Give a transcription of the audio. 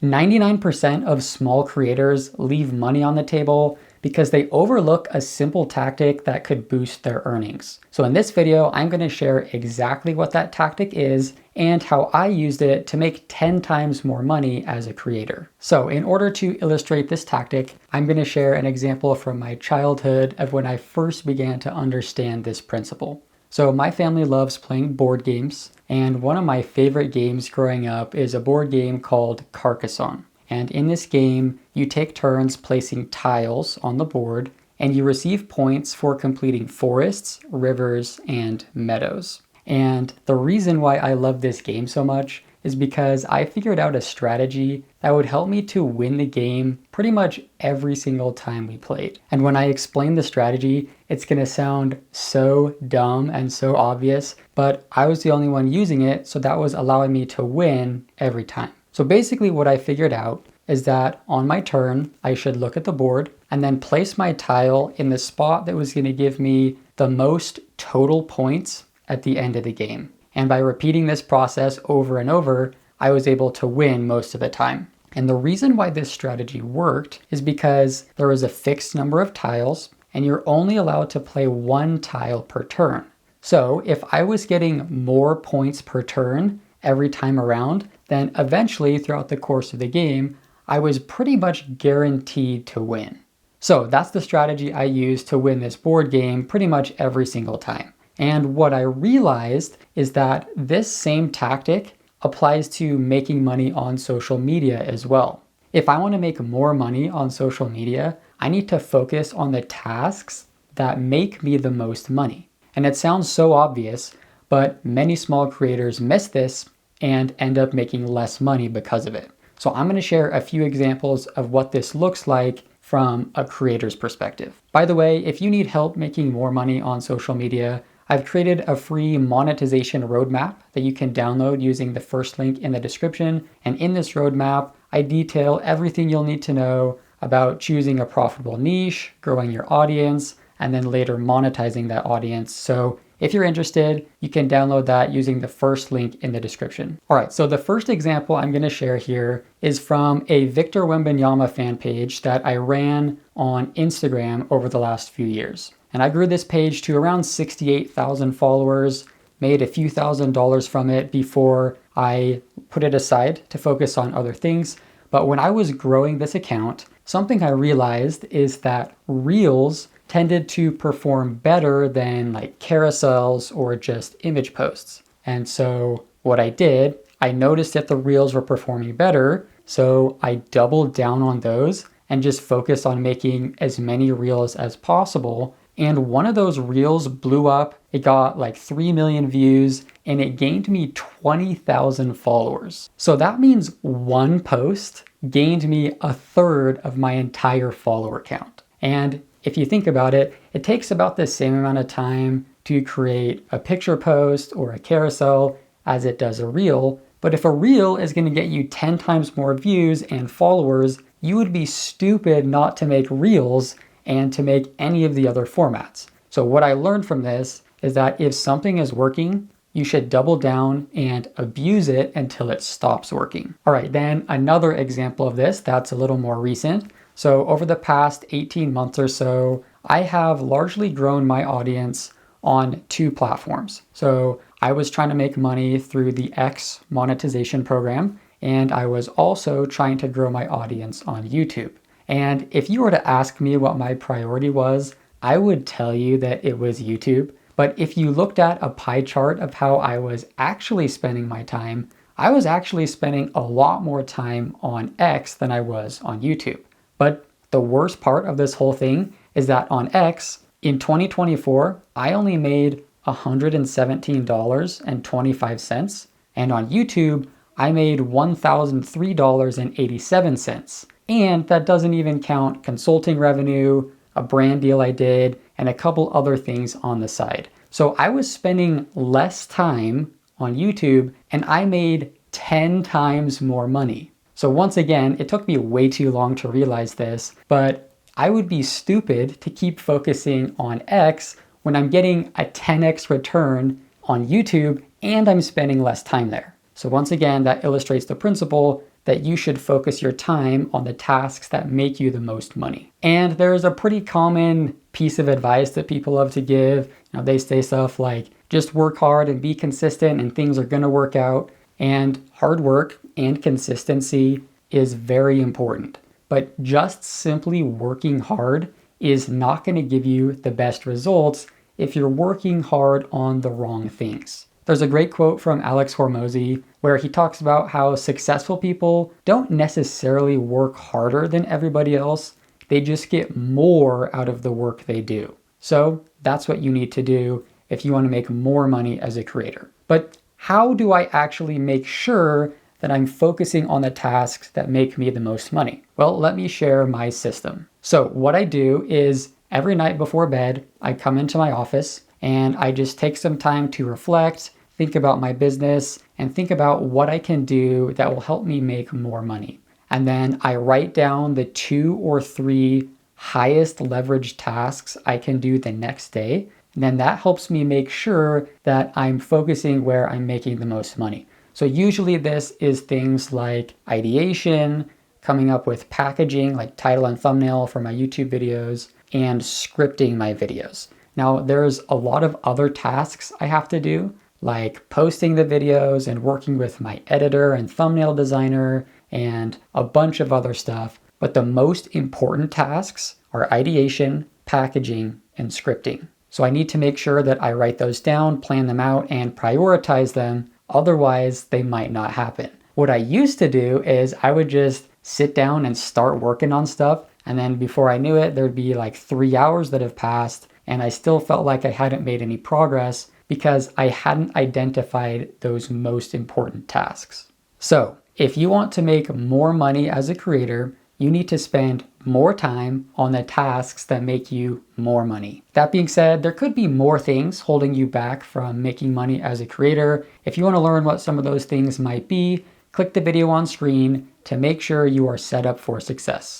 99% of small creators leave money on the table because they overlook a simple tactic that could boost their earnings. So in this video, I'm going to share exactly what that tactic is and how I used it to make 10 times more money as a creator. So in order to illustrate this tactic, I'm going to share an example from my childhood of when I first began to understand this principle. So my family loves playing board games, and one of my favorite games growing up is a board game called Carcassonne. And in this game, you take turns placing tiles on the board, and you receive points for completing forests, rivers, and meadows. And the reason why I love this game so much is because I figured out a strategy that would help me to win the game pretty much every single time we played. And when I explain the strategy, it's gonna sound so dumb and so obvious, but I was the only one using it, so that was allowing me to win every time. So basically what I figured out is that on my turn, I should look at the board and then place my tile in the spot that was gonna give me the most total points at the end of the game. And by repeating this process over and over, I was able to win most of the time. And the reason why this strategy worked is because there was a fixed number of tiles and you're only allowed to play one tile per turn. So if I was getting more points per turn every time around, then eventually throughout the course of the game, I was pretty much guaranteed to win. So that's the strategy I used to win this board game pretty much every single time. And what I realized is that this same tactic applies to making money on social media as well. If I want to make more money on social media, I need to focus on the tasks that make me the most money. And it sounds so obvious, but many small creators miss this and end up making less money because of it. So I'm going to share a few examples of what this looks like from a creator's perspective. By the way, if you need help making more money on social media, I've created a free monetization roadmap that you can download using the first link in the description. And in this roadmap, I detail everything you'll need to know about choosing a profitable niche, growing your audience, and then later monetizing that audience. So if you're interested, you can download that using the first link in the description. All right, so the first example I'm going to share here is from a Victor Wembanyama fan page that I ran on Instagram over the last few years. And I grew this page to around 68,000 followers, made a few $1,000s from it before I put it aside to focus on other things. But when I was growing this account, something I realized is that Reels tended to perform better than like carousels or just image posts. And so what I did, I noticed that the Reels were performing better, so I doubled down on those and just focused on making as many Reels as possible. And one of those Reels blew up. It got like 3 million views and it gained me 20,000 followers. So that means one post gained me a third of my entire follower count. And if you think about it, it takes about the same amount of time to create a picture post or a carousel as it does a Reel. But if a Reel is going to get you 10 times more views and followers, you would be stupid not to make Reels and to make any of the other formats. So what I learned from this is that if something is working, you should double down and abuse it until it stops working. All right, then another example of this that's a little more recent. So over the past 18 months or so, I have largely grown my audience on 2 platforms. So I was trying to make money through the X monetization program, and I was also trying to grow my audience on YouTube. And if you were to ask me what my priority was, I would tell you that it was YouTube. But if you looked at a pie chart of how I was actually spending my time, I was actually spending a lot more time on X than I was on YouTube. But the worst part of this whole thing is that on X, in 2024, I only made $117.25. And on YouTube, I made $1,003.87. And that doesn't even count consulting revenue, a brand deal I did, and a couple other things on the side. So I was spending less time on YouTube and I made 10 times more money. So once again, it took me way too long to realize this, but I would be stupid to keep focusing on X when I'm getting a 10x return on YouTube and I'm spending less time there. So once again, that illustrates the principle that you should focus your time on the tasks that make you the most money. And there's a pretty common piece of advice that people love to give. They say stuff like, just work hard and be consistent and things are going to work out. And hard work and consistency is very important. But just simply working hard is not going to give you the best results if you're working hard on the wrong things. There's a great quote from Alex Hormozy where he talks about how successful people don't necessarily work harder than everybody else. They just get more out of the work they do. So that's what you need to do if you want to make more money as a creator. But how do I actually make sure that I'm focusing on the tasks that make me the most money? Well, let me share my system. So what I do is every night before bed, I come into my office and I just take some time to reflect, think about my business, and think about what I can do that will help me make more money. And then I write down the 2 or 3 highest leverage tasks I can do the next day. And then that helps me make sure that I'm focusing where I'm making the most money. So usually this is things like ideation, coming up with packaging like title and thumbnail for my YouTube videos, and scripting my videos. Now there's a lot of other tasks I have to do, like posting the videos and working with my editor and thumbnail designer and a bunch of other stuff. But the most important tasks are ideation, packaging, and scripting. So I need to make sure that I write those down, plan them out, and prioritize them. Otherwise, they might not happen. What I used to do is I would just sit down and start working on stuff. And then before I knew it, there'd be like 3 hours that have passed. And I still felt like I hadn't made any progress because I hadn't identified those most important tasks. So if you want to make more money as a creator, you need to spend more time on the tasks that make you more money. That being said, there could be more things holding you back from making money as a creator. If you want to learn what some of those things might be, click the video on screen to make sure you are set up for success.